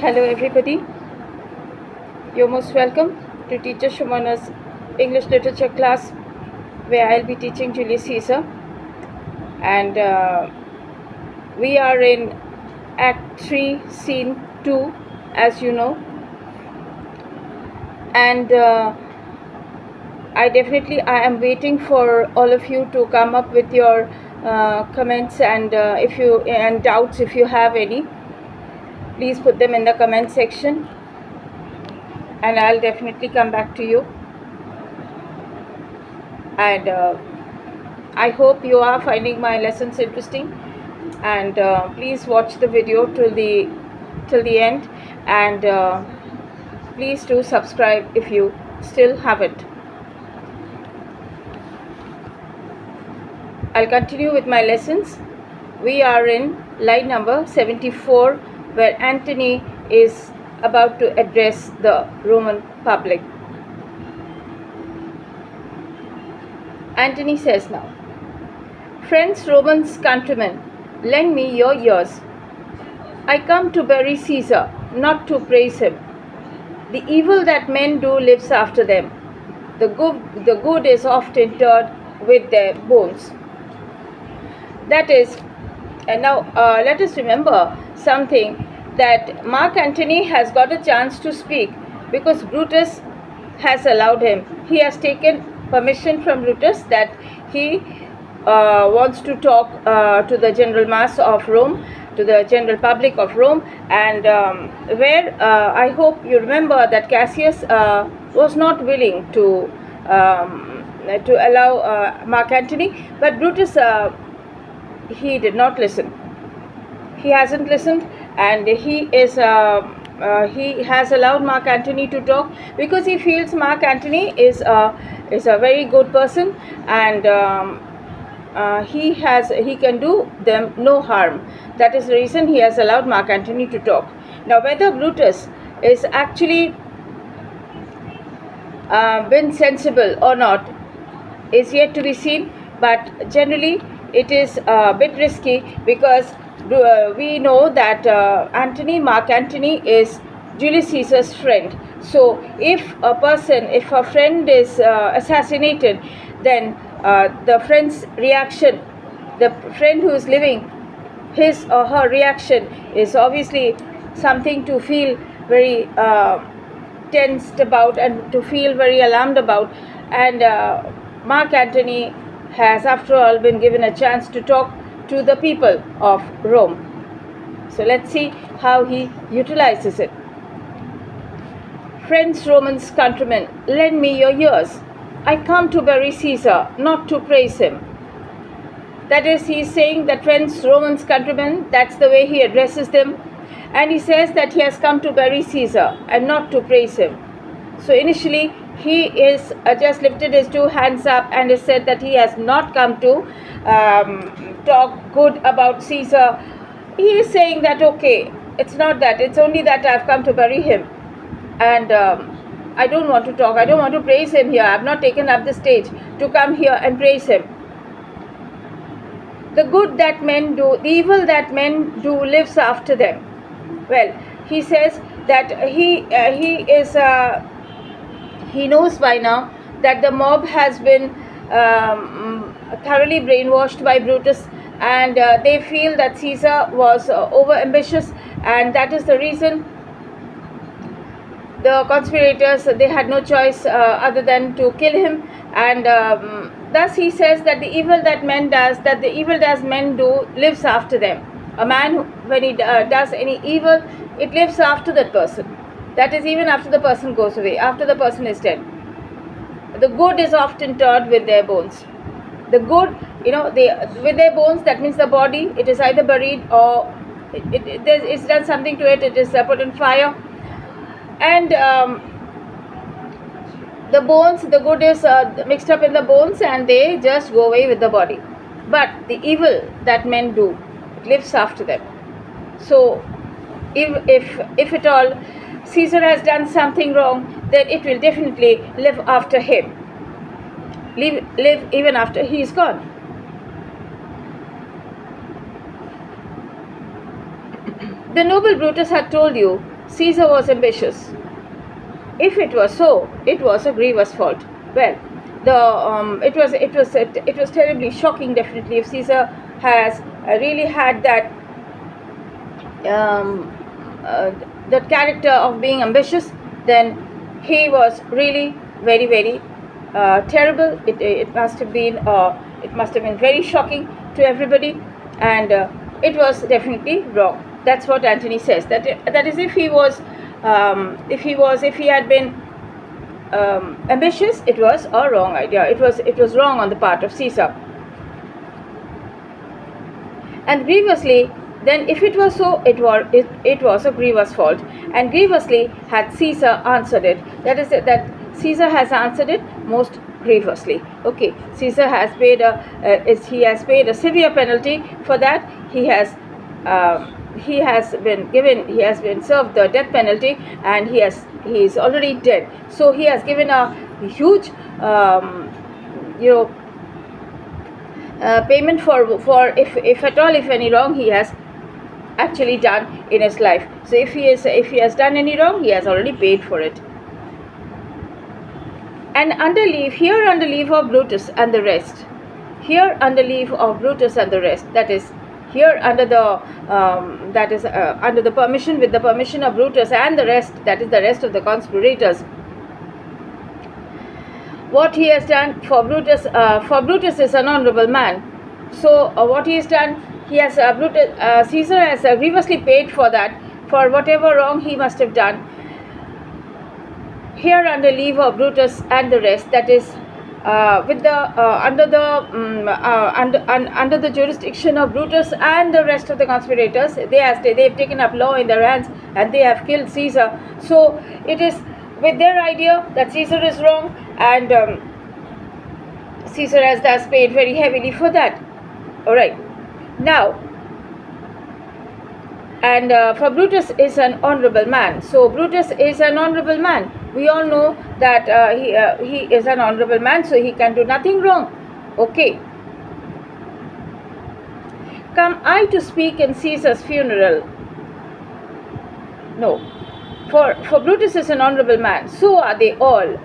Hello everybody, you're most welcome to Teacher Shumana's English Literature class where I'll be teaching Julius Caesar, and we are in Act 3, Scene 2, as you know, and I am waiting for all of you to come up with your comments and doubts if you have any. Please put them in the comment section and I'll definitely come back to you. And I hope you are finding my lessons interesting, and please watch the video till the end, and please do subscribe if you still haven't. I'll continue with my lessons. We are in line number 74, where Antony is about to address the Roman public. Antony says now, "Friends, Romans, countrymen, lend me your ears. I come to bury Caesar, not to praise him. The evil that men do lives after them. The good is oft interred with their bones." That is, and now let us remember something, that Mark Antony has got a chance to speak because Brutus has allowed him. He has taken permission from Brutus that he wants to talk to the general mass of Rome, to the general public of Rome, and where I hope you remember that Cassius was not willing to allow Mark Antony, but Brutus he did not listen. He hasn't listened, and he has allowed Mark Antony to talk because he feels Mark Antony is a very good person, and he can do them no harm. That is the reason he has allowed Mark Antony to talk. Now, whether Brutus is actually been sensible or not is yet to be seen, but generally it is a bit risky because we know that Mark Antony is Julius Caesar's friend. So if a friend is assassinated, then the friend's reaction, the friend who is living, his or her reaction is obviously something to feel very tensed about and to feel very alarmed about. And Mark Antony has, after all, been given a chance to talk to the people of Rome. So let's see how he utilizes it. "Friends, Romans, countrymen, lend me your ears. I come to bury Caesar, not to praise him." That is, he is saying that friends, Romans, countrymen, that's the way he addresses them. And he says that he has come to bury Caesar and not to praise him. So initially, he is just lifted his two hands up and has said that he has not come to talk good about Caesar. He is saying that, okay, it's not that, it's only that I've come to bury him, and I don't want to talk, I don't want to praise him here. I've not taken up the stage to come here and praise him. The good that men do, the evil that men do lives after them. Well, he says that he knows by now that the mob has been thoroughly brainwashed by Brutus, and they feel that Caesar was over ambitious, and that is the reason the conspirators, they had no choice other than to kill him. And thus he says that the evil that men do lives after them. A man, when he does any evil, it lives after that person. That is, even after the person goes away, after the person is dead. The good is often interred with their bones. The good, with their bones, that means the body, it is either buried or it's done something to it, it is put in fire. And the bones, the good is mixed up in the bones, and they just go away with the body. But the evil that men do, it lives after them. So if at all Caesar has done something wrong, then it will definitely live after him, live even after he is gone. The noble Brutus had told you Caesar was ambitious. If it was so, it was a grievous fault. Well, it was terribly shocking. Definitely, if Caesar has really had that character of being ambitious, then he was really very, very terrible. It must have been very shocking to everybody, and it was definitely wrong. That's what Antony says. That is, if he had been ambitious, it was a wrong idea. It was wrong on the part of Caesar. And grievously, then if it was so, it was a grievous fault. And grievously had Caesar answered it. That is, that Caesar has answered it most grievously. Okay, Caesar has paid a severe penalty for that. He has been served the death penalty, and he is already dead. So he has given a huge payment for if at all, if any wrong he has actually done in his life. So if he has done any wrong, he has already paid for it. And under leave of Brutus and the rest. Here under leave of Brutus and the rest. That is, here under the under the permission, with the permission of Brutus and the rest. That is, the rest of the conspirators. What he has done for Brutus is an honorable man. So what he has done, Caesar has grievously paid for that, for whatever wrong he must have done. Here under leave of Brutus and the rest, that is, under the jurisdiction of Brutus and the rest of the conspirators, they have taken up law in their hands, and they have killed Caesar. So it is with their idea that Caesar is wrong, and Caesar has thus paid very heavily for that. All right, now, and for Brutus is an honorable man. So Brutus is an honorable man. We all know that he is an honorable man, so he can do nothing wrong. Okay. Come I to speak in Caesar's funeral? No. For Brutus is an honorable man. So are they all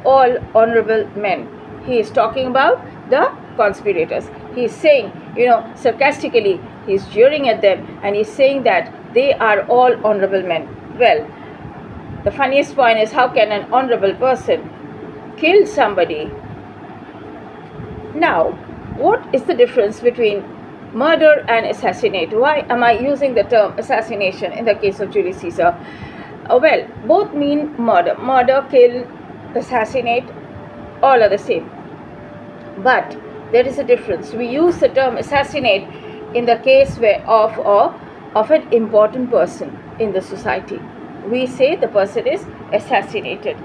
honorable men. He is talking about the conspirators. He is saying, sarcastically, he is jeering at them, and he is saying that they are all honorable men. Well, the funniest point is, how can an honorable person kill somebody? Now, what is the difference between murder and assassinate? Why am I using the term assassination in the case of Julius Caesar? Well, both mean murder. Murder, kill, assassinate, all are the same. But there is a difference. We use the term assassinate in the case of an important person in the society. We say the person is assassinated.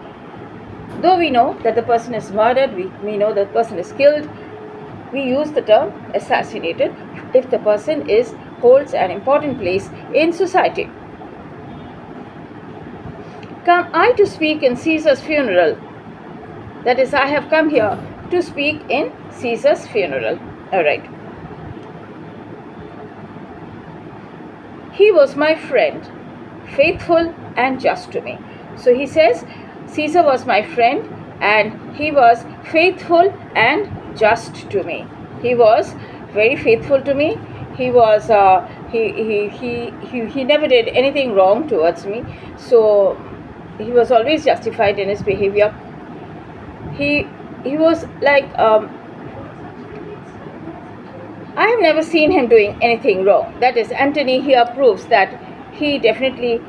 Though we know that the person is murdered, we know that the person is killed, we use the term assassinated if the person holds an important place in society. Come I to speak in Caesar's funeral. That is, I have come here to speak in Caesar's funeral. All right. He was my friend, faithful and just to me. So he says, Caesar was my friend, and he was faithful and just to me. He was very faithful to me. He was he never did anything wrong towards me. So he was always justified in his behavior. He was like, I have never seen him doing anything wrong. That is, Antony here proves that he definitely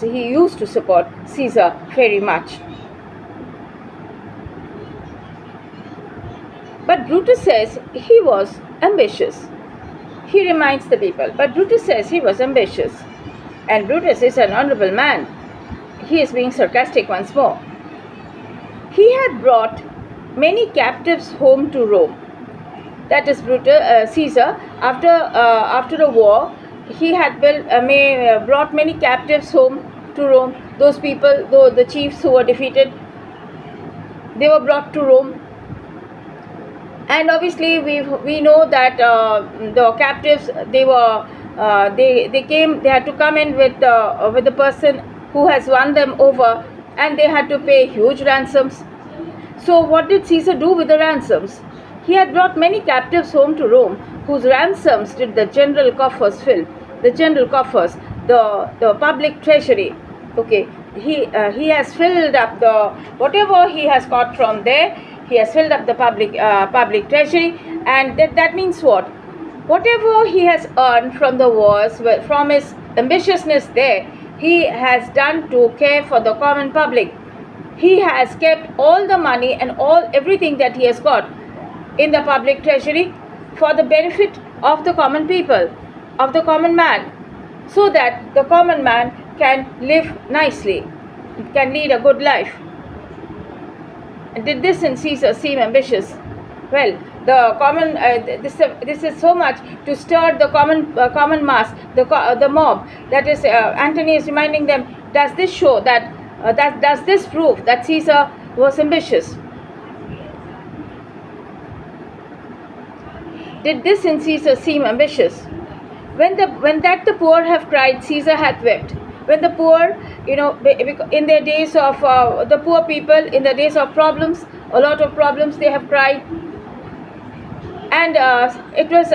he used to support Caesar very much. But Brutus says he was ambitious. He reminds the people, but Brutus says he was ambitious. And Brutus is an honorable man. He is being sarcastic once more. He had brought many captives home to Rome. That is, Caesar, after a war, he had brought many captives home to Rome. Those people, the chiefs who were defeated, they were brought to Rome. And obviously, we know that the captives, they had to come in with the person who has won them over, and they had to pay huge ransoms. So what did Caesar do with the ransoms? He had brought many captives home to Rome, whose ransoms did the general coffers fill. The general coffers, the public treasury. Okay, he has filled up the whatever he has got from there. He has filled up the public treasury, and that means what? Whatever he has earned from the wars, from his ambitiousness there, he has done to care for the common public. He has kept all the money and everything that he has got in the public treasury for the benefit of the common people, of the common man, so that the common man can live nicely, can lead a good life. Did this in Caesar seem ambitious? Well, the common this is so much to stir the common mass, the mob. That is, Antony is reminding them. Does this show that does this prove that Caesar was ambitious? Did this in Caesar seem ambitious? When that the poor have cried, Caesar hath wept. When the poor, in their days of the poor people, in the days of problems, a lot of problems, they have cried. And it was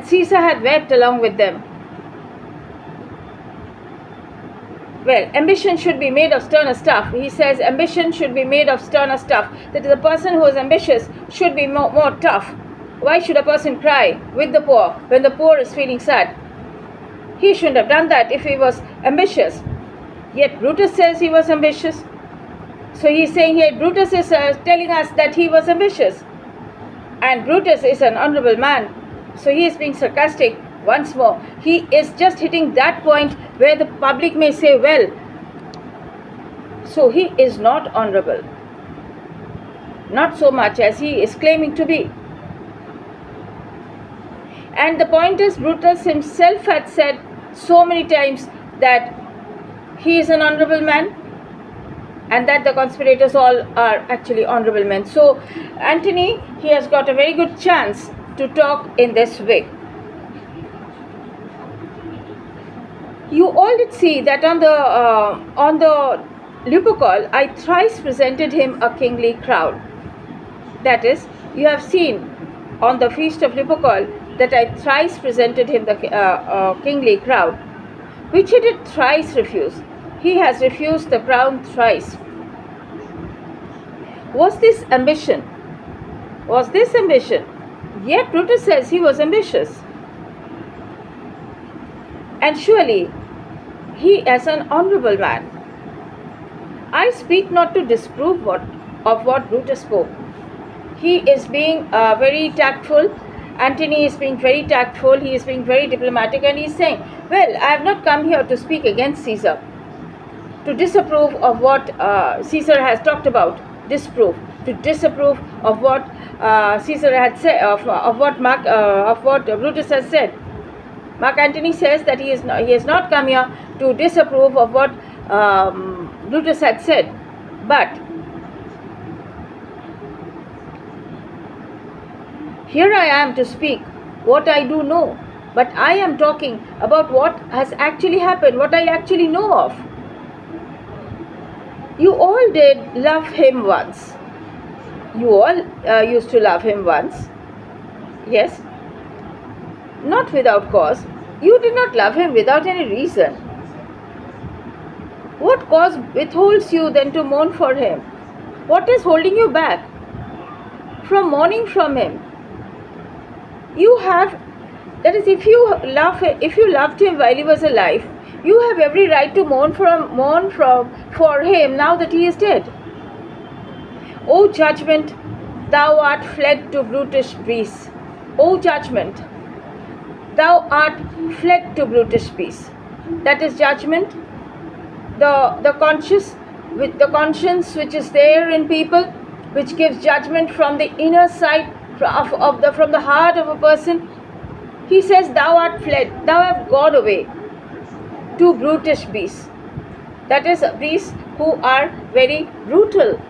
Caesar had wept along with them. Well, ambition should be made of sterner stuff. He says ambition should be made of sterner stuff. That the person who is ambitious should be more tough. Why should a person cry with the poor when the poor is feeling sad? He shouldn't have done that if he was ambitious. Yet Brutus says he was ambitious. So he is saying here, Brutus is telling us that he was ambitious. And Brutus is an honorable man. So he is being sarcastic once more. He is just hitting that point where the public may say, well, so he is not honorable. Not so much as he is claiming to be. And the point is, Brutus himself had said so many times that he is an honorable man, and that the conspirators all are actually honorable men. So Antony, he has got a very good chance to talk in this way. You all did see that on the Lupercal, I thrice presented him a kingly crown. That is, you have seen on the feast of Lupercal that I thrice presented him the kingly crown, which he did thrice refuse. He has refused the crown thrice. Was this ambition? Was this ambition? Yet Brutus says he was ambitious. And surely he is an honorable man. I speak not to disprove of what Brutus spoke. He is being very tactful. Antony is being very tactful. He is being very diplomatic, and he is saying, well, I have not come here to speak against Caesar, to disapprove of what Caesar has talked about, to disapprove of what Caesar had said, of what Brutus has said. Mark Antony says that he has not come here to disapprove of what Brutus had said, but here I am to speak what I do know, but I am talking about what has actually happened, what I actually know of. You all did love him once. You all used to love him once. Yes. Not without cause. You did not love him without any reason. What cause withholds you then to mourn for him? What is holding you back from mourning from him? You have, that is, if you loved him while he was alive, you have every right to mourn for him now that he is dead. O judgment, thou art fled to brutish peace. O judgment, thou art fled to brutish peace. That is judgment, the conscience which is there in people, which gives judgment from the inner side, from the heart of a person. He says, thou art fled, thou have gone away to brutish beasts. That is, beasts who are very brutal.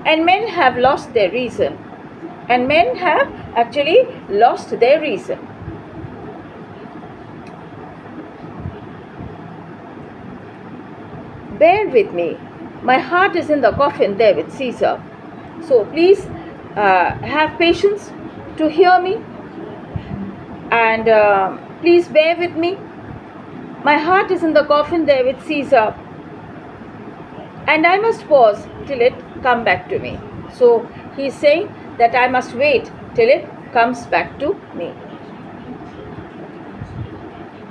And men have lost their reason. And men have actually lost their reason. bear with me. My heart is in the coffin there with Caesar. So please have patience to hear me, and please bear with me. My heart is in the coffin there with Caesar, and I must pause till it come back to me. So he is saying that I must wait till it comes back to me.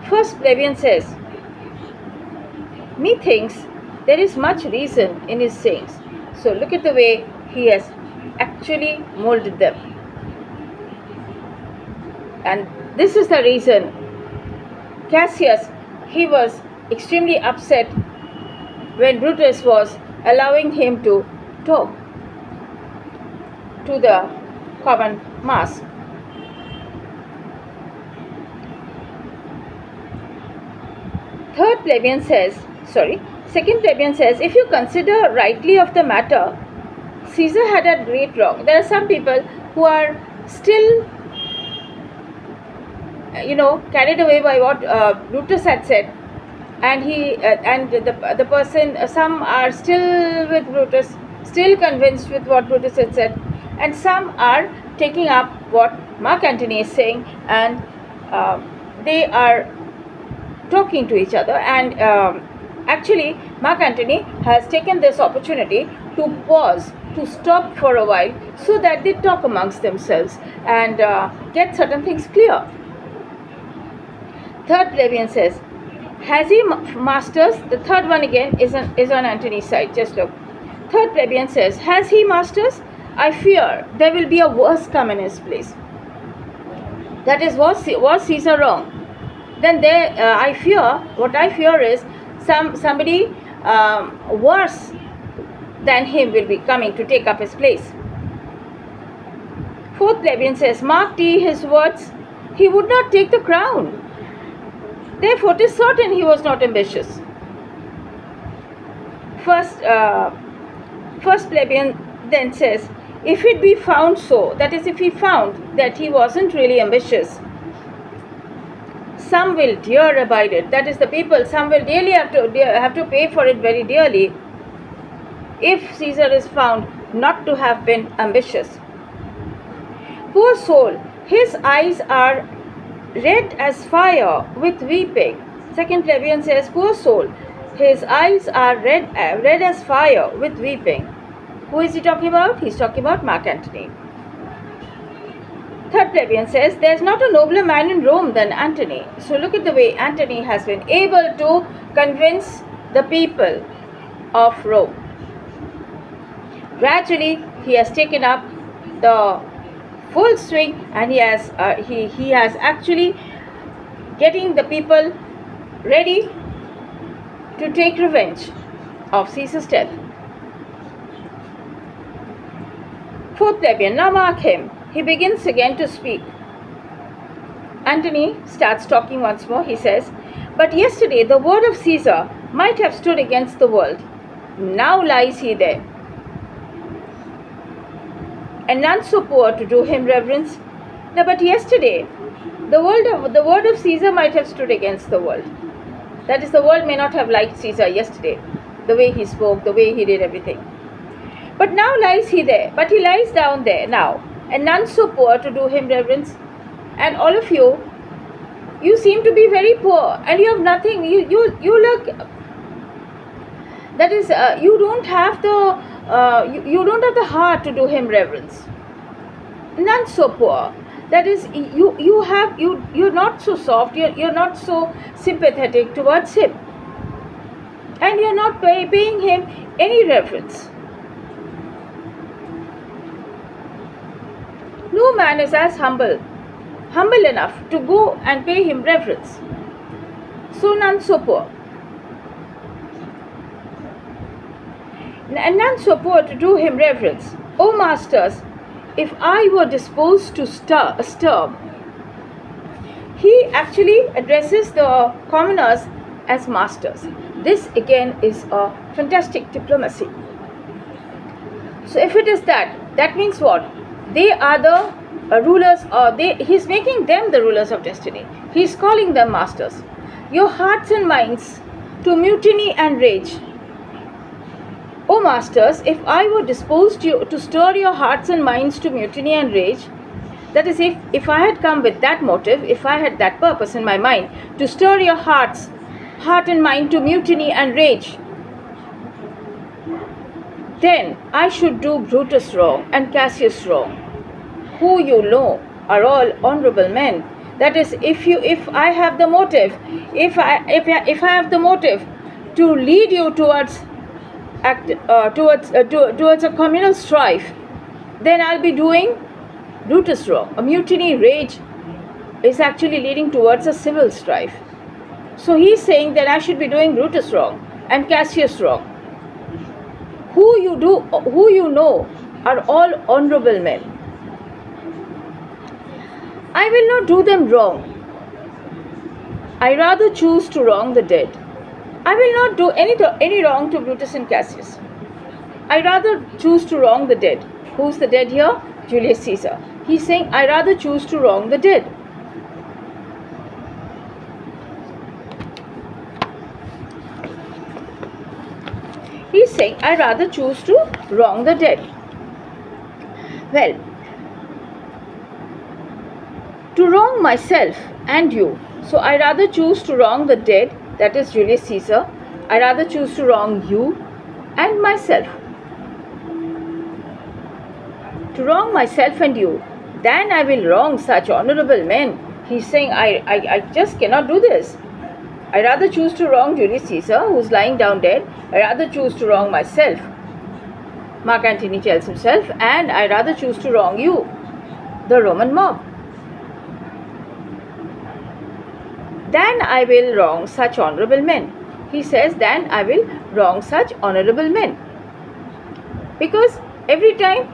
First plebeian says, methinks there is much reason in his sayings. So look at the way he has actually molded them. And this is the reason Cassius, he was extremely upset when Brutus was allowing him to talk to the common mass. Second plebeian says, if you consider rightly of the matter, Caesar had a great wrong. There are some people who are still, carried away by what Brutus had said, and the person, some are still with Brutus, still convinced with what Brutus had said, and some are taking up what Mark Antony is saying, and they are talking to each other. And actually Mark Antony has taken this opportunity to pause, to stop for a while, so that they talk amongst themselves and get certain things clear. Third plebeian says, has he masters? The third one again is on Antony's side. Just look. Third plebeian says, has he masters? I fear there will be a worse come in his place. That is, was Caesar wrong? Then what I fear is somebody worse than him will be coming to take up his place. Fourth plebeian says, mark ye his words, he would not take the crown. Therefore, 'tis certain he was not ambitious. First plebeian then says, if it be found so, that is, if he found that he wasn't really ambitious, some will dear abide it. That is, the people, some will really have to pay for it very dearly, if Caesar is found not to have been ambitious. Poor soul, his eyes are red as fire with weeping. Second plebeian says, poor soul, his eyes are red as fire with weeping. Who is he talking about? He is talking about Mark Antony. Third plebeian says, there is not a nobler man in Rome than Antony. So look at the way Antony has been able to convince the people of Rome. Gradually he has taken up the full swing, and he has actually getting the people ready to take revenge of Caesar's death. Fourth plebeian, now mark him. He begins again to speak. Antony starts talking once more. He says, but yesterday the word of Caesar might have stood against the world. Now lies he there, and none so poor to do him reverence. No, but yesterday the word of Caesar might have stood against the world. That is, the world may not have liked Caesar yesterday, the way he spoke, the way he did everything. But now lies he there, but he lies down there now, and none so poor to do him reverence. And all of you seem to be very poor, and you have nothing. You look. That is, you don't have the heart to do him reverence. None so poor. That is, you're not so soft. You're not so sympathetic towards him, and you're not paying him any reverence. No man is as humble enough to go and pay him reverence. So none so poor. And none so poor to do him reverence. O masters, if I were disposed to stir. He actually addresses the commoners as masters. This again is a fantastic diplomacy. So if it is that means what? They are the rulers, or he's making them the rulers of destiny. He's calling them masters. Your hearts and minds to mutiny and rage, O masters, if I were disposed to stir your hearts and minds to mutiny and rage, that is, if I had come with that motive, if I had that purpose in my mind, to stir your heart and mind to mutiny and rage, then I should do Brutus wrong and Cassius wrong, who you know are all honorable men. That is, if I have the motive, if I have the motive to lead you towards a communal strife, then I'll be doing Brutus wrong. A mutiny, rage is actually leading towards a civil strife. So he's saying that I should be doing Brutus wrong and Cassius wrong, who you know are all honorable men. I will not do them wrong. I rather choose to wrong the dead. I will not do any wrong to Brutus and Cassius. I rather choose to wrong the dead. Who's the dead here? Julius Caesar. He's saying, I rather choose to wrong the dead. He's saying, I rather choose to wrong the dead. Well, to wrong myself and you. So I rather choose to wrong the dead, that is Julius Caesar. I rather choose to wrong you and myself. To wrong myself and you, then I will wrong such honorable men. He's saying, I just cannot do this. I rather choose to wrong Julius Caesar, who's lying down dead. I rather choose to wrong myself, Mark Antony tells himself, and I rather choose to wrong you, the Roman mob. Then I will wrong such honorable men. He says, then I will wrong such honorable men. Because every time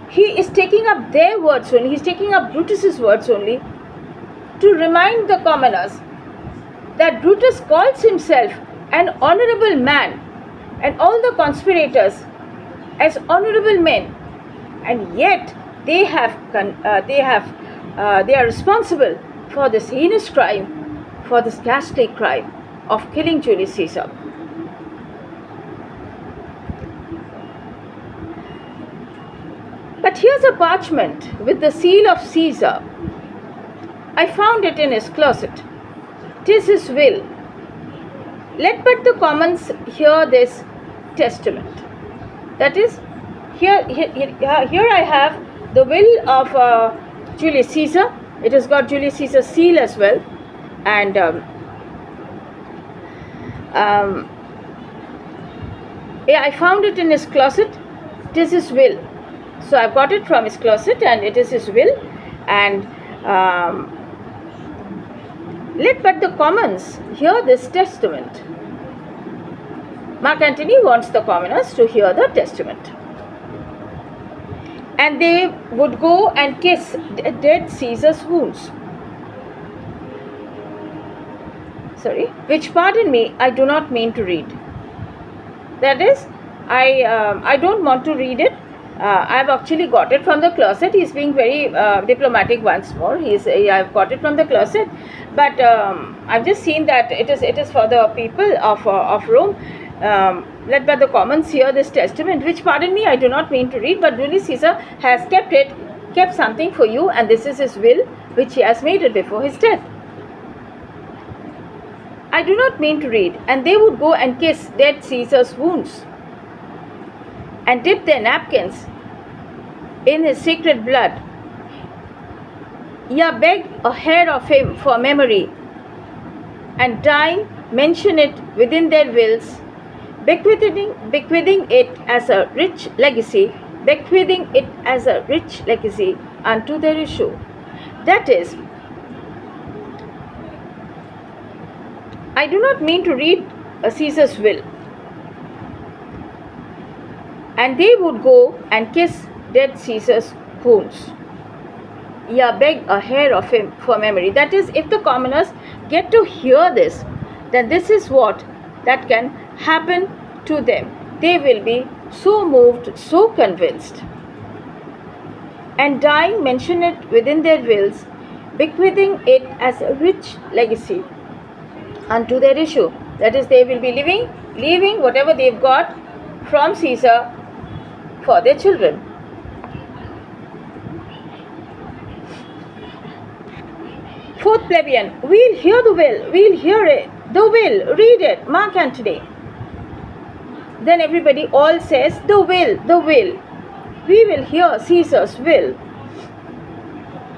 he is taking up their words only, he is taking up Brutus's words only to remind the commoners that Brutus calls himself an honorable man and all the conspirators as honorable men, and yet they are responsible for this heinous crime, for this ghastly crime of killing Julius Caesar. But here's a parchment with the seal of Caesar. I found it in his closet. 'Tis his will. Let but the commons hear this testament. That is, here I have the will of Julius Caesar. It has got Julius Caesar's seal as well. And I found it in his closet. 'Tis his will. So I've got it from his closet, and it is his will. And let but the commons hear this testament. Mark Antony wants the commoners to hear the testament. And they would go and kiss dead Caesar's wounds. Which, pardon me, I do not mean to read. That is, I don't want to read it. I've actually got it from the closet. He's being very diplomatic once more. I've got it from the closet, but I've just seen that it is for the people of Rome. Let but the commons hear this testament, which, pardon me, I do not mean to read, but Julius Caesar has kept something for you, and this is his will, which he has made it before his death. I do not mean to read. And they would go and kiss dead Caesar's wounds and dip their napkins in his sacred blood. Ye beg a hair of him for memory, and dying mention it within their wills, bequeathing it as a rich legacy, unto their issue. That is, I do not mean to read Caesar's will. And they would go and kiss dead Caesar's wounds. Ye beg a hair of him for memory. That is, if the commoners get to hear this, then this is what that can happen to them. They will be so moved, so convinced. And dying mention it within their wills, bequeathing it as a rich legacy unto their issue. That is, they will be leaving whatever they've got from Caesar for their children. Fourth plebeian, we'll hear the will, we'll hear it, the will, read it, Mark Antony. Then everybody all says, the will, we will hear Caesar's will.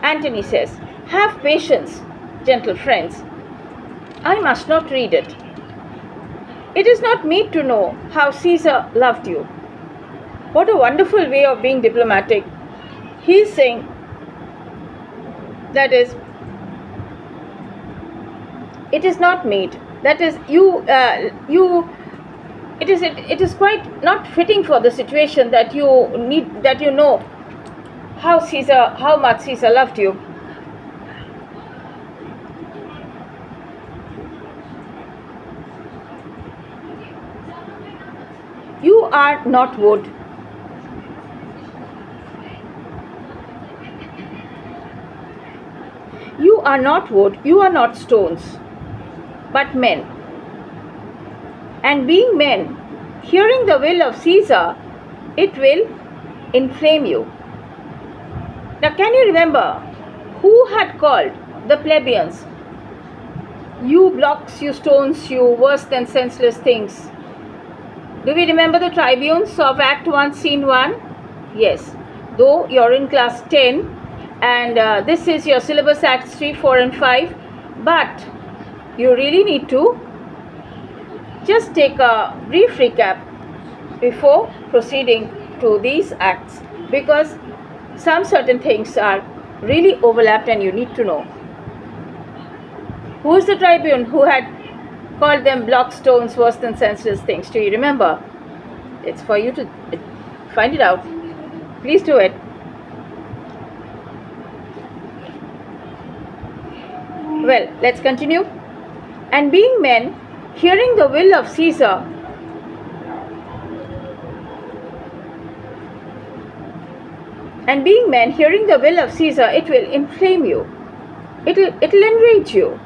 Antony says, have patience, gentle friends, I must not read it. It is not meet to know how Caesar loved you. What a wonderful way of being diplomatic. He is saying, that is, it is not meet. That is, it is quite not fitting for the situation that you need, that you know how much Caesar loved you. You are not wood. You are not wood, you are not stones, but men. And being men, hearing the will of Caesar, it will inflame you. Now, can you remember who had called the plebeians, you blocks, you stones, you worse than senseless things? Do we remember the tribunes of Act 1, Scene 1? Yes. Though you're in class 10 and this is your syllabus, Acts 3, 4 and 5, but you really need to just take a brief recap before proceeding to these acts, because some certain things are really overlapped and you need to know. Who is the tribune who had called them block stones, worse than senseless things? Do you remember? It's for you to find it out. Please do it. Well, let's continue. And being men, hearing the will of Caesar, it will inflame you. It'll enrage you.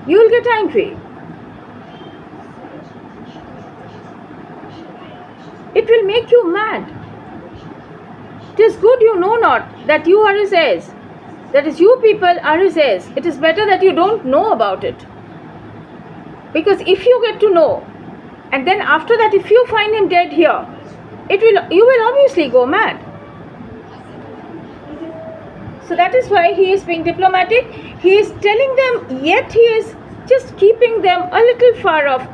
You'll get angry. It will make you mad. 'Tis good you know not that you are his heirs. That is, you people are his heirs. It is better that you don't know about it. Because if you get to know, and then after that if you find him dead here, you will obviously go mad. So that is why he is being diplomatic. He is telling them, yet he is just keeping them a little far off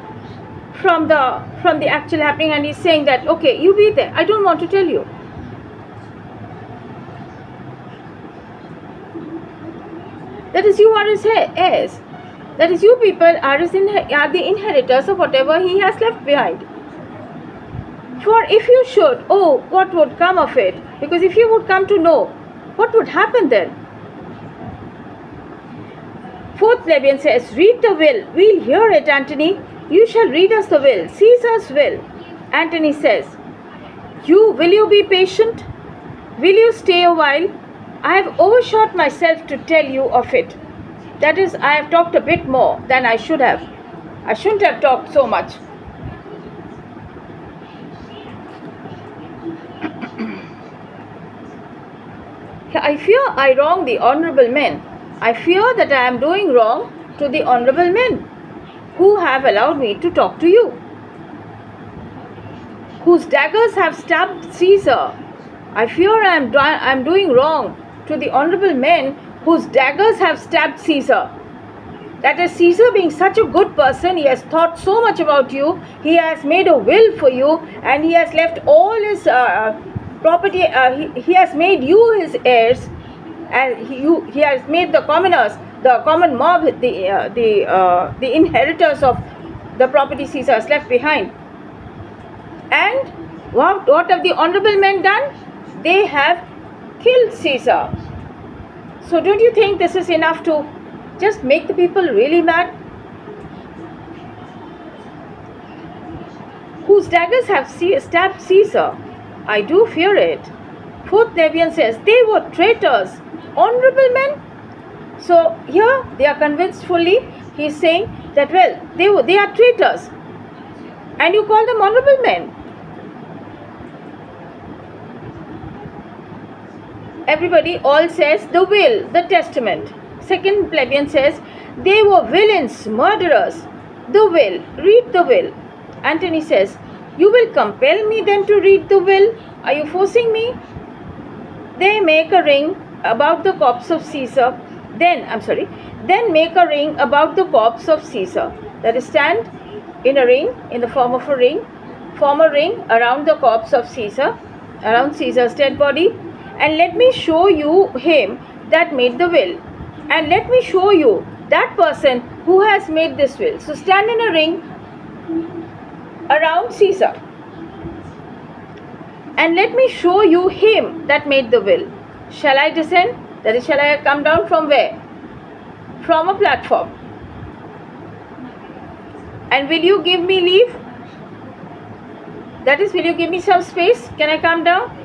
from the actual happening, and he's saying that, okay, you be there, I don't want to tell you. That is, you are his heirs. That is, you people are the inheritors of whatever he has left behind. For if you should, what would come of it? Because if you would come to know, what would happen then? Fourth plebeian says, read the will. We'll hear it, Antony. You shall read us the will, Caesar's will. Antony says, will you be patient? Will you stay a while? I have overshot myself to tell you of it. That is, I have talked a bit more than I should have. I shouldn't have talked so much. I fear I wrong the honorable men. I fear that I am doing wrong to the honorable men who have allowed me to talk to you, whose daggers have stabbed Caesar. I fear I am doing wrong to the honorable men whose daggers have stabbed Caesar. That is, Caesar being such a good person, he has thought so much about you, he has made a will for you, and he has left all his property, he has made you his heirs, and he has made the commoners, the common mob, the inheritors of the property Caesar has left behind. And what have the honorable men done? They have killed Caesar. So don't you think this is enough to just make the people really mad? Whose daggers have stabbed Caesar? I do fear it. Fourth plebeian says, they were traitors, honorable men. So here they are convinced fully. He is saying that, well, they are traitors, and you call them honorable men. Everybody all says the will, the testament. Second plebeian says they were villains, murderers. The will, read the will. Antony says, you will compel me then to read the will? Are you forcing me? They make a ring about the corpse of Caesar. Then make a ring about the corpse of Caesar. That is, stand in a ring, in the form of a ring, form a ring around the corpse of Caesar, around Caesar's dead body, and let me show you him that made the will, and let me show you that person who has made this will. So stand in a ring around Caesar, and let me show you him that made the will. Shall I descend? That is, shall I come down from where? From a platform. And will you give me leave? That is, will you give me some space? Can I come down?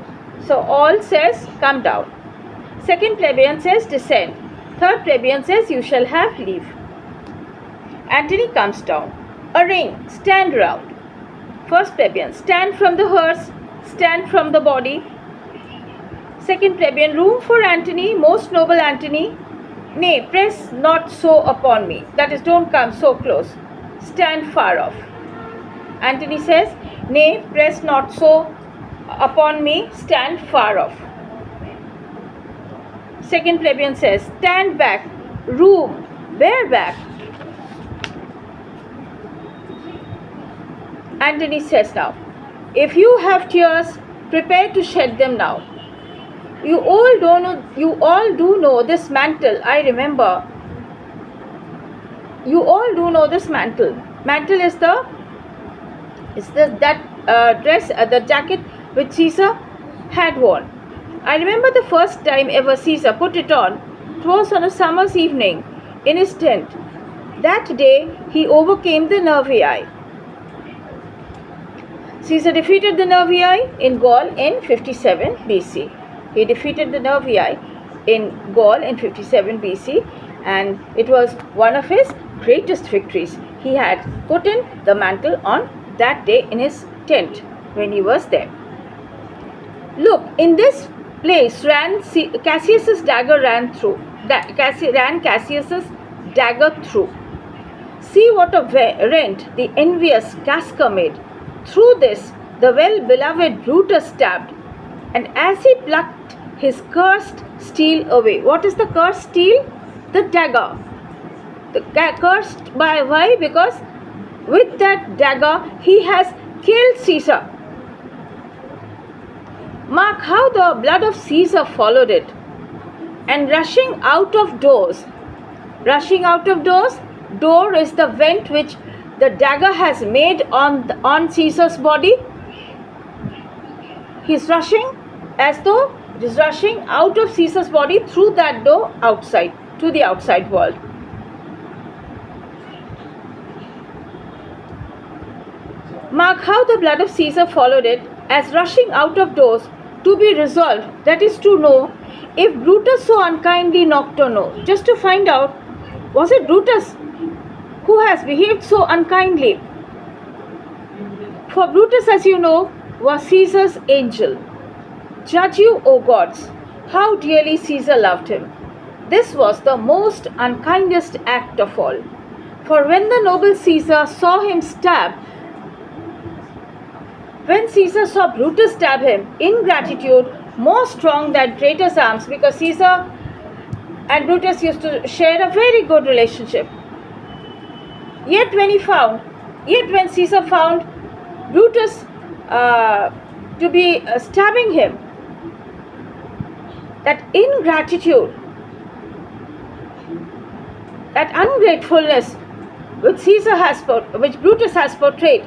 So all says come down. Second plebeian says descend. Third plebeian says you shall have leave. Antony comes down. A ring, stand round. First plebeian, stand from the hearse, stand from the body. Second plebeian, room for Antony, most noble Antony. Nay, press not so upon me. That is, don't come so close. Stand far off. Antony says, nay, press not so upon me, stand far off. Second plebeian says, stand back, room, where back? Antony says now, if you have tears, prepare to shed them now. You all do know this mantle, I remember. You all do know this mantle. Mantle is that dress, the jacket which Caesar had worn. I remember the first time ever Caesar put it on. It was on a summer's evening in his tent. That day he overcame the Nervii. Caesar defeated the Nervii in Gaul in 57 BC. He defeated the Nervii in Gaul in 57 BC, and it was one of his greatest victories. He had put in the mantle on that day in his tent when he was there. Look, in this place Cassius's dagger ran Cassius's dagger through. See what a rent the envious Casca made. Through this the well-beloved Brutus stabbed, and as he plucked his cursed steel away. What is the cursed steel? The dagger. The cursed by why? Because with that dagger he has killed Caesar. Mark how the blood of Caesar followed it. And rushing out of doors. Door is the vent which the dagger has made on Caesar's body. He is rushing as though it is rushing out of Caesar's body through that door outside, to the outside world. Mark how the blood of Caesar followed it, as rushing out of doors, to be resolved, that is to know, if Brutus so unkindly knocked or no. Just to find out, was it Brutus who has behaved so unkindly? For Brutus, as you know, was Caesar's angel. Judge you, O gods, how dearly Caesar loved him. This was the most unkindest act of all. For when the noble Caesar saw him stab, when Caesar saw Brutus stab him, ingratitude more strong than traitor's arms, because Caesar and Brutus used to share a very good relationship. Yet when Caesar found Brutus to be stabbing him, that ingratitude, that ungratefulness which Brutus has portrayed,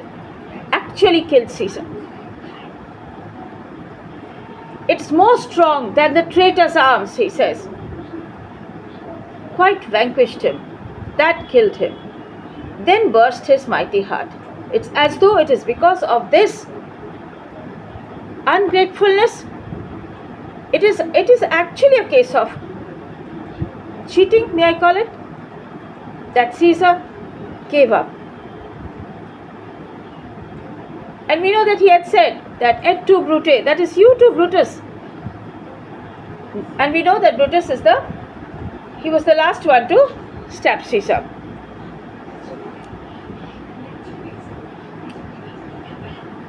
actually killed Caesar. It's more strong than the traitor's arms, he says. Quite vanquished him. That killed him. Then burst his mighty heart. It's as though it is because of this ungratefulness. It is actually a case of cheating, may I call it, that Caesar gave up. And we know that he had said that et tu Brute, that is you too Brutus. And we know that Brutus he was the last one to stab Caesar.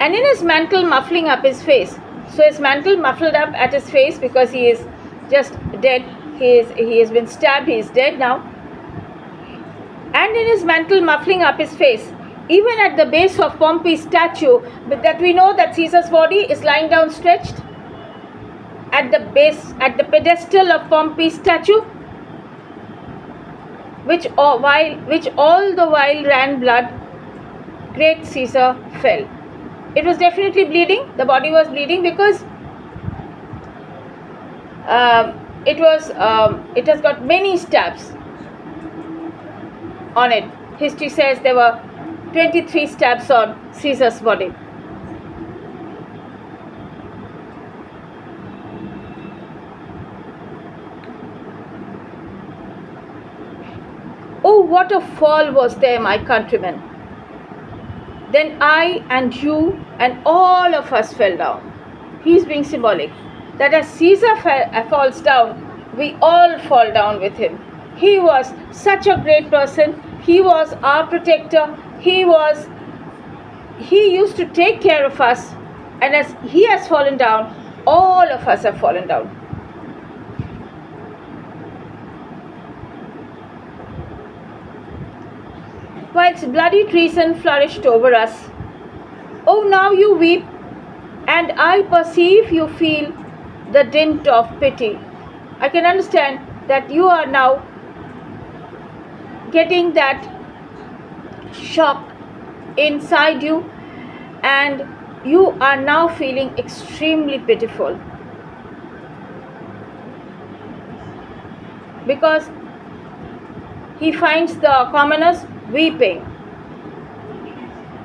And in his mantle muffling up his face, so his mantle muffled up at his face because he is just dead, he has been stabbed, he is dead now. And in his mantle muffling up his face, even at the base of Pompey's statue, but that we know that Caesar's body is lying down stretched at the base, at the pedestal of Pompey's statue, which all the while ran blood, great Caesar fell. It was definitely bleeding, the body was bleeding because it has got many stabs on it. History says there were 23 stabs on Caesar's body. Oh, what a fall was there, my countrymen! Then I and you and all of us fell down. He is being symbolic, that as Caesar falls down, we all fall down with him. He was such a great person. He was our protector. He used to take care of us, and as he has fallen down, all of us have fallen down. Whilst bloody treason flourished over us, oh, now you weep, and I perceive you feel the dint of pity. I can understand that you are now getting that shock inside you, and you are now feeling extremely pitiful, because he finds the commoners weeping.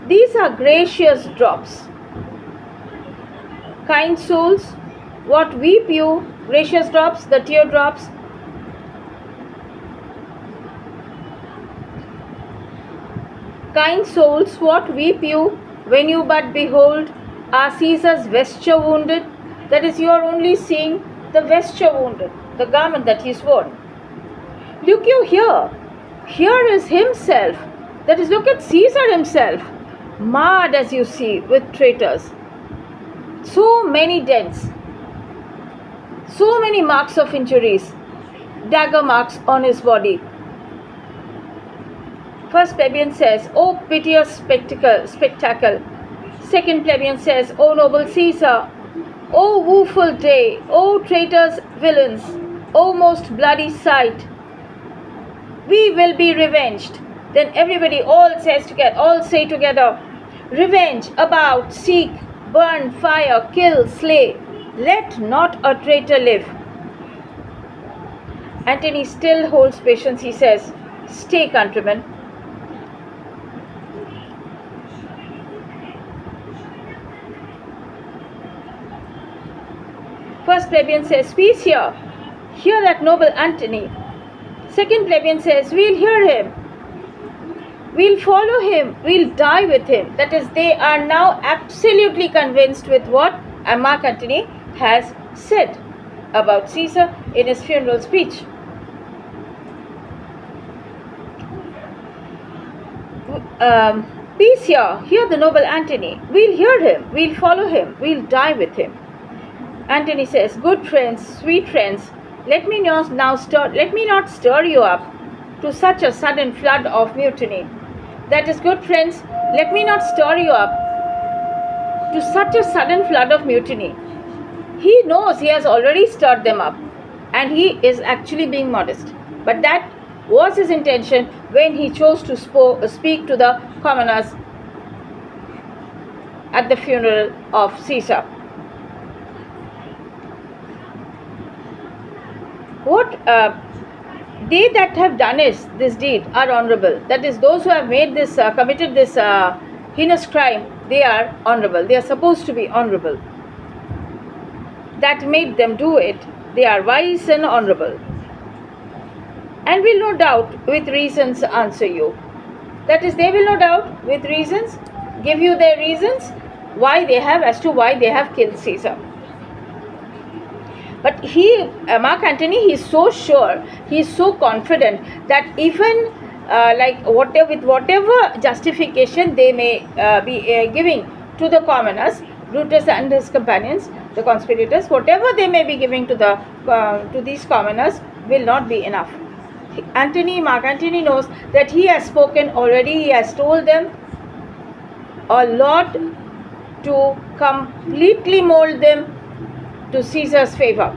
These are gracious drops. Kind souls, what weep you? Gracious drops, the teardrops. Kind souls, what weep you when you but behold our Caesar's vesture wounded? That is, you are only seeing the vesture wounded, the garment that he's worn. Look you here. Here is himself. That is, look at Caesar himself, marred as you see with traitors. So many dents, so many marks of injuries, dagger marks on his body. First plebeian says, "Oh, piteous spectacle." Second plebeian says, "Oh, noble Caesar. Oh, woeful day. Oh, traitors, villains. Oh, most bloody sight. We will be revenged." Then everybody all say together, "Revenge, about, seek, burn, fire, kill, slay. Let not a traitor live." Antony still holds patience. He says, "Stay, countrymen." First plebeian says, "Peace here. Hear that noble Antony." Second plebeian says, "We'll hear him. We'll follow him. We'll die with him." That is, they are now absolutely convinced with what Mark Antony has said about Caesar in his funeral speech. "Peace here. Hear the noble Antony. We'll hear him. We'll follow him. We'll die with him." Antony says, "Good friends, sweet friends, let me not stir you up to such a sudden flood of mutiny." That is, good friends, let me not stir you up to such a sudden flood of mutiny. He knows he has already stirred them up, and he is actually being modest. But that was his intention when he chose to speak to the commoners at the funeral of Caesar. What they that have done this deed are honorable. That is, those who have made this, committed this heinous crime, they are honorable. They are supposed to be honorable. That made them do it. They are wise and honorable, and will no doubt with reasons answer you. That is, they will no doubt with reasons give you their reasons as to why they have killed Caesar. But Mark Antony, he is so sure, he is so confident that even with whatever justification they may be giving to the commoners, Brutus and his companions, the conspirators, whatever they may be giving to these commoners will not be enough. Mark Antony knows that he has spoken already, he has told them a lot to completely mold them to Caesar's favor.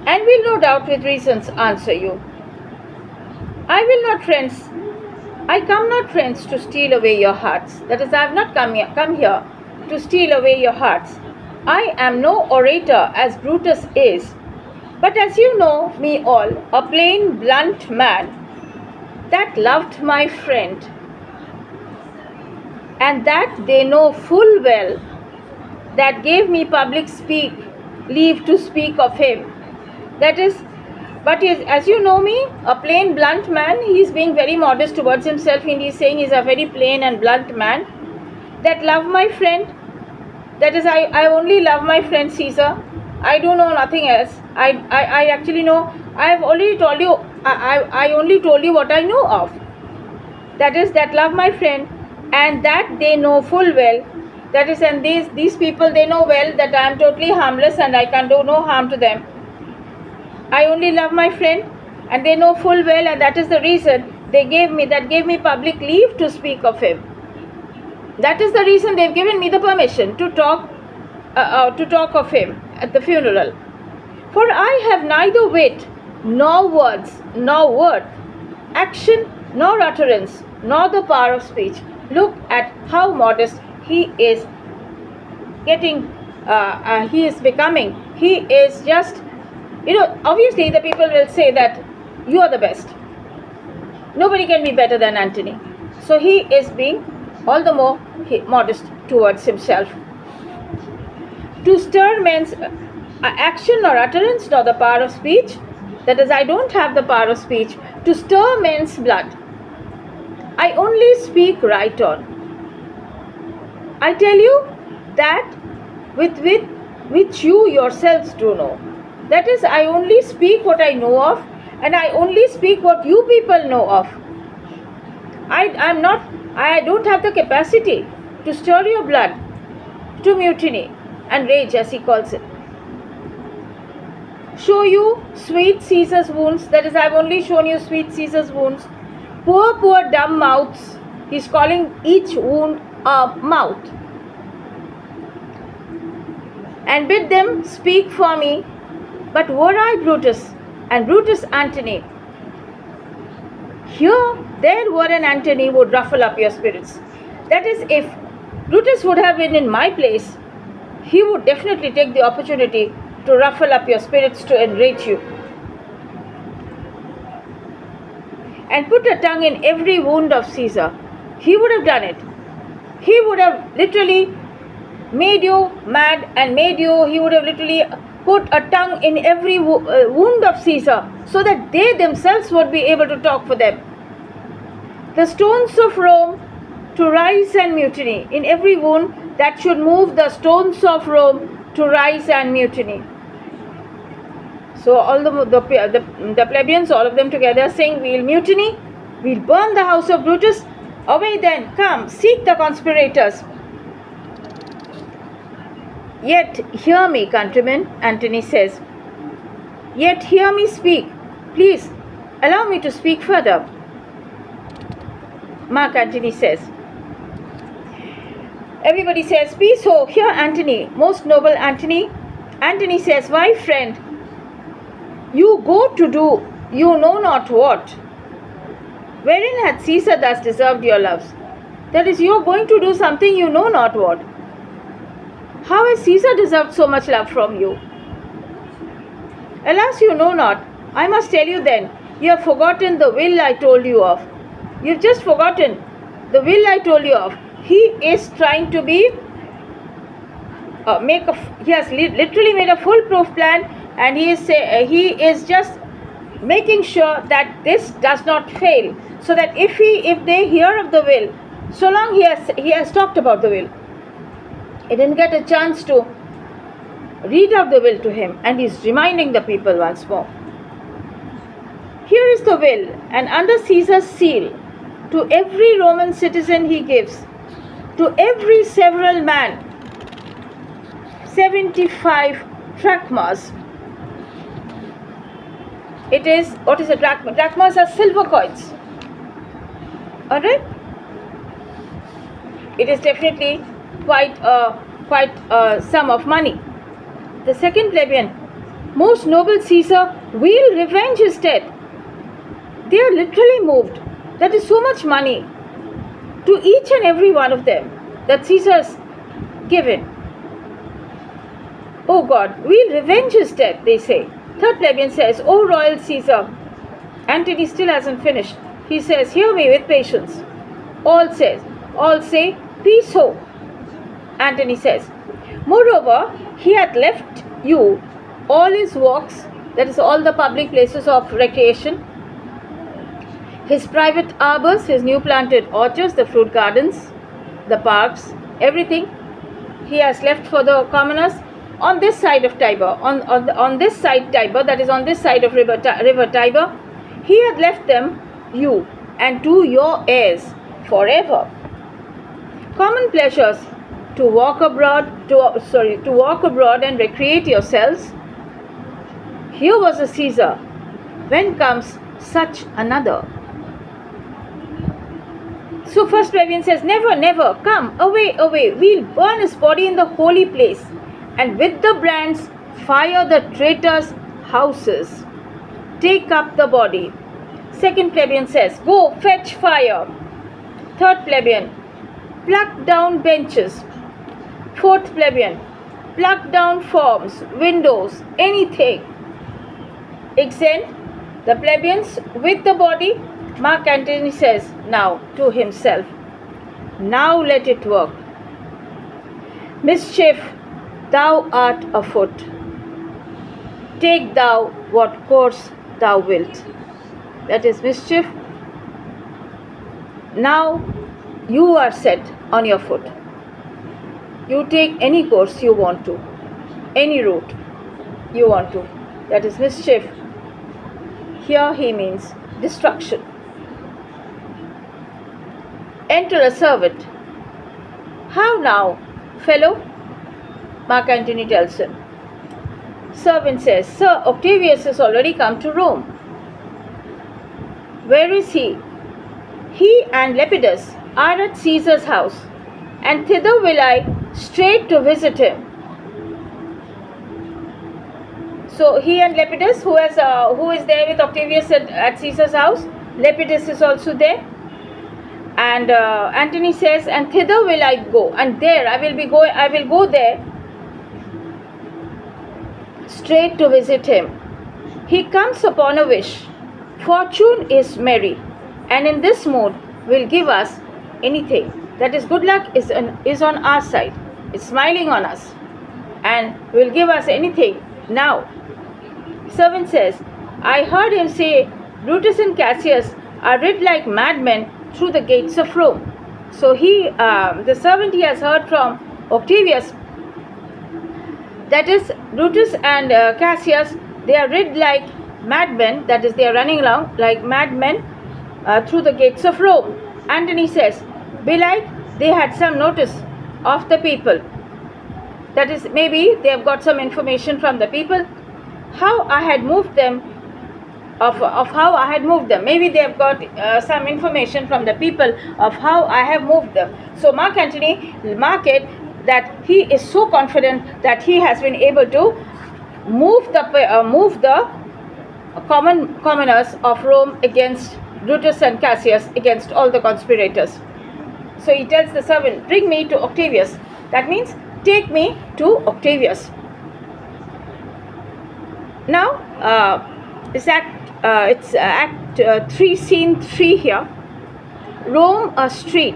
And will no doubt with reasons answer you. I will not, friends, I come not, friends, to steal away your hearts. That is, I have not come here to steal away your hearts. I am no orator as Brutus is, but as you know me all, a plain, blunt man that loved my friend, and that they know full well, that gave me public leave to speak of him. That is, but as you know me, a plain, blunt man, he is being very modest towards himself, and he is saying he is a very plain and blunt man that love my friend. That is, I only love my friend Caesar. I do know nothing else. I actually know, I have already told you, I only told you what I know of. That is, that love my friend, and that they know full well. That is, and these people, they know well that I am totally harmless and I can do no harm to them. I only love my friend, and they know full well, and that is the reason that gave me public leave to speak of him. That is the reason they've given me the permission to talk of him at the funeral. For I have neither wit, nor words, nor worth, action, nor utterance, nor the power of speech. Look at how modest he is getting, he is becoming. He is just, obviously the people will say that you are the best. Nobody can be better than Antony. So he is being all the more modest towards himself. To stir men's action or utterance, nor the power of speech. That is, I don't have the power of speech to stir men's blood. I only speak right on. I tell you that which you yourselves do know. That is, I only speak what I know of, and I only speak what you people know of. I don't have the capacity to stir your blood to mutiny and rage, as he calls it. Show you sweet Caesar's wounds. That is, I've only shown you sweet Caesar's wounds. Poor dumb mouths. He's calling each wound a mouth. And bid them speak for me. But were I Brutus, and Brutus Antony, there were an Antony would ruffle up your spirits. That is, if Brutus would have been in my place, he would definitely take the opportunity to ruffle up your spirits, to enrage you, and put a tongue in every wound of Caesar. He would have done it. He would have literally made you mad and he would have literally put a tongue in every wound of Caesar, so that they themselves would be able to talk for them. The stones of Rome to rise and mutiny. In every wound that should move the stones of Rome to rise and mutiny. So all the plebeians, all of them together, saying, we'll mutiny, we'll burn the house of Brutus. Away then, come, seek the conspirators. Yet hear me, countrymen, Antony says. Yet hear me speak. Please, allow me to speak further. Mark Antony says. Everybody says, peace, ho, hear Antony, most noble Antony. Antony says, why, friend, you go to do you know not what. Wherein hath Caesar thus deserved your loves? That is, you are going to do something you know not what. How has Caesar deserved so much love from you? Alas, you know not. I must tell you then, you have forgotten the will I told you of. You've just forgotten the will I told you of. He is trying to be, he has literally made a foolproof plan, and he is just making sure that this does not fail. So that if they hear of the will, so long he has talked about the will, He didn't get a chance to read out the will to him, and he's reminding the people once more. Here is the will, and under Caesar's seal, to every Roman citizen he gives, to every several man, 75 drachmas. It is, what is a drachma? Drachmas are silver coins. Alright? It is definitely quite a sum of money. The second plebeian, most noble Caesar, we'll revenge his death. They are literally moved. That is so much money to each and every one of them that Caesar has given. Oh God, we'll revenge his death, they say. Third plebeian says, O royal Caesar. Antony still hasn't finished. He says, hear me with patience. All say, peace ho. Antony says, moreover, he hath left you all his walks, that is all the public places of recreation, his private arbors, his new planted orchards, the fruit gardens, the parks, everything he has left for the commoners on this side of Tiber, on this side Tiber, that is on this side of river Tiber. He had left them, you, and to your heirs forever. Common pleasures, to walk abroad and recreate yourselves. Here was a Caesar. When comes such another? So first plebeian says, never, never, come, away, away. We'll burn his body in the holy place, and with the brands fire the traitors' houses. Take up the body. Second plebeian says, go fetch fire. Third plebeian, pluck down benches. Fourth plebeian, pluck down forms, windows, anything. Exeunt the plebeians with the body. Mark Antony says now to himself, now let it work. Mischief, thou art afoot. Take thou what course thou wilt. That is mischief. Now you are set on your foot. You take any course you want to, any route you want to. That is mischief. Here he means destruction. Enter a servant. How now, fellow? Mark Antony tells him. Servant says, Sir, Octavius has already come to Rome. Where is he? He and Lepidus are at Caesar's house, and thither will I straight to visit him. So he and Lepidus, who is there with Octavius at Caesar's house, Lepidus is also there. And Antony says, and thither will I go, and there I will go there straight to visit him. He comes upon a wish. Fortune is merry, and in this mood will give us anything. That is, good luck is on our side. It's smiling on us and will give us anything now. Servant says, I heard him say Brutus and Cassius are rid like madmen through the gates of Rome. So the servant he has heard from Octavius, that is Brutus and Cassius, they are rid like madmen, that is they are running along like madmen through the gates of Rome. Antony says, belike they had some notice of the people. That is, maybe they have got some information from the people, how I had moved them, of how I had moved them. Maybe they have got some information from the people of how I have moved them. So Mark Antony mark it that he is so confident that he has been able to move the commoners of Rome against Brutus and Cassius, against all the conspirators. So he tells the servant, bring me to Octavius. That means take me to Octavius. Now it's Act 3, Scene 3 here. Rome a street.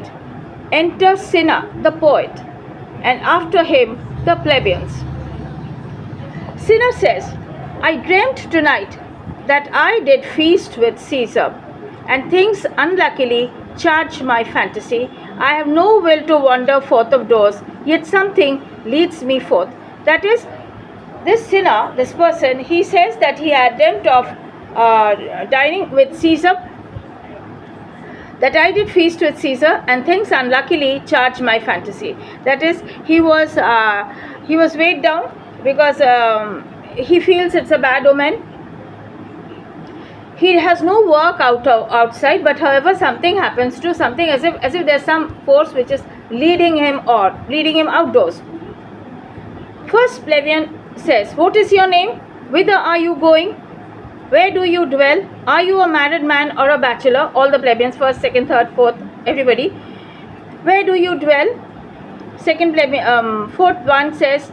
Enter Cinna the poet, and after him the plebeians. Cinna says, I dreamt tonight that I did feast with Caesar, and things unluckily charged my fantasy. I have no will to wander forth of doors, yet something leads me forth. That is, this sinner, this person, he says that he had dreamt of dining with Caesar, that I did feast with Caesar, and things unluckily charged my fantasy. That is, he was weighed down because he feels it's a bad omen. He has no work outside, but however something happens to something, as if there's some force which is leading him outdoors. First plebeian says, "What is your name? Whither are you going? Where do you dwell? Are you a married man or a bachelor?" All the plebeians, first, second, third, fourth, everybody. Where do you dwell? Second plebeian, fourth one says,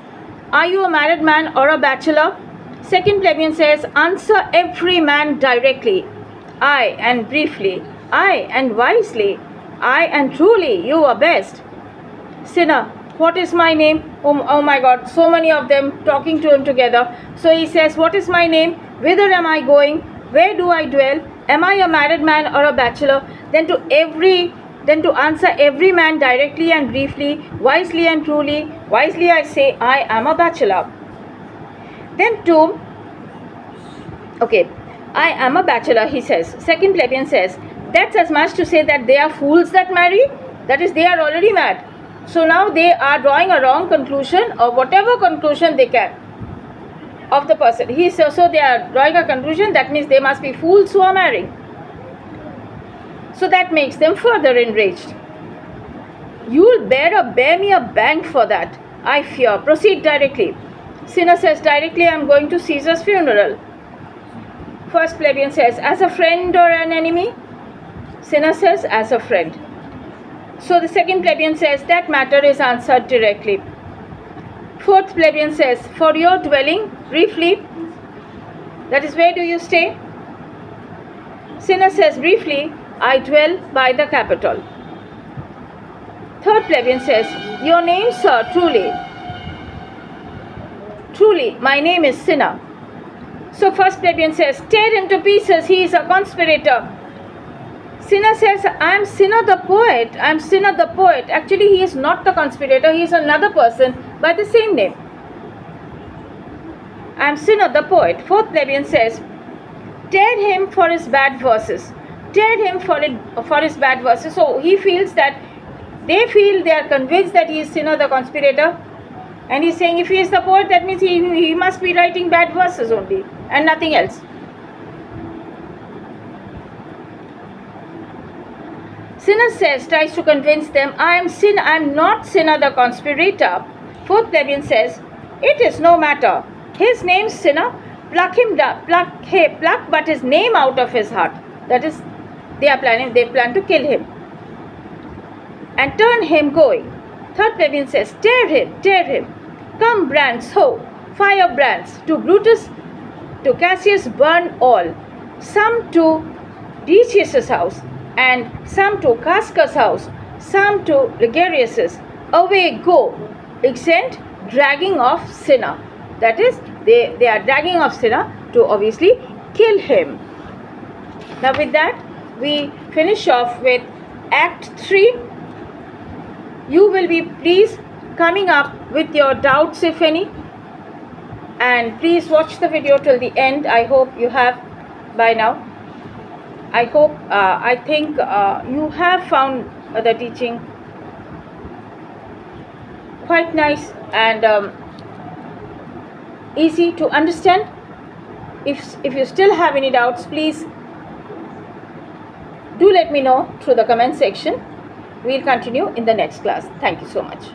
"Are you a married man or a bachelor?" Second plebeian says, "Answer every man directly, aye and briefly, aye and wisely, aye and truly, you are best." Sinner, "What is my name?" Oh my God, so many of them talking to him together. So he says, "What is my name? Whither am I going? Where do I dwell? Am I a married man or a bachelor?" Then to answer every man directly and briefly, wisely and truly. Wisely I say, "I am a bachelor." Then "I am a bachelor," he says. Second plebeian says, "That's as much to say that they are fools that marry." That is, they are already mad. So now they are drawing a wrong conclusion, or whatever conclusion they can, of the person. So they are drawing a conclusion, that means they must be fools who are marrying. So that makes them further enraged. "You'll bear me a bang for that, I fear. Proceed directly." Sinner says, "Directly I am going to Caesar's funeral." First plebeian says, "As a friend or an enemy?" Sinner says, "As a friend." So the second plebeian says, "That matter is answered directly." Fourth plebeian says, "For your dwelling, briefly, that is, where do you stay?" Sinner says, "Briefly, I dwell by the Capitol." Third plebeian says, "Your name, sir, truly?" "Truly, my name is Sinner." So first plebeian says, "Tear him to pieces, he is a conspirator." Sinner says, "I am Sinner the poet. I am Sinner the poet." Actually, he is not the conspirator, he is another person by the same name. "I am Sinner the poet." Fourth plebeian says, "Tear him for his bad verses." Tear him for his bad verses. So he feels that they are convinced that he is Sinner the conspirator. And he's saying, if he is the poet, that means he must be writing bad verses only and nothing else. Sinner says, tries to convince them, I am not Sinner the conspirator. Fourth plebeian says, "It is no matter. His name's Sinner. Pluck him down. Pluck but his name out of his heart." That is, they plan to kill him and turn him going. Third plebeian says, Tear him. Come, brands, ho, fire brands. To Brutus, to Cassius burn all. Some to Decius's house, and some to Casca's house, some to Ligarius's. Away go, exent, dragging off Sinner. That is, they are dragging off Sinner to obviously kill him. Now with that, we finish off with Act 3. You will be please coming up with your doubts, if any, and please watch the video till the end. I hope you have by now. I think you have found the teaching quite nice and easy to understand. If you still have any doubts, please do let me know through the comment section. We'll continue in the next class. Thank you so much.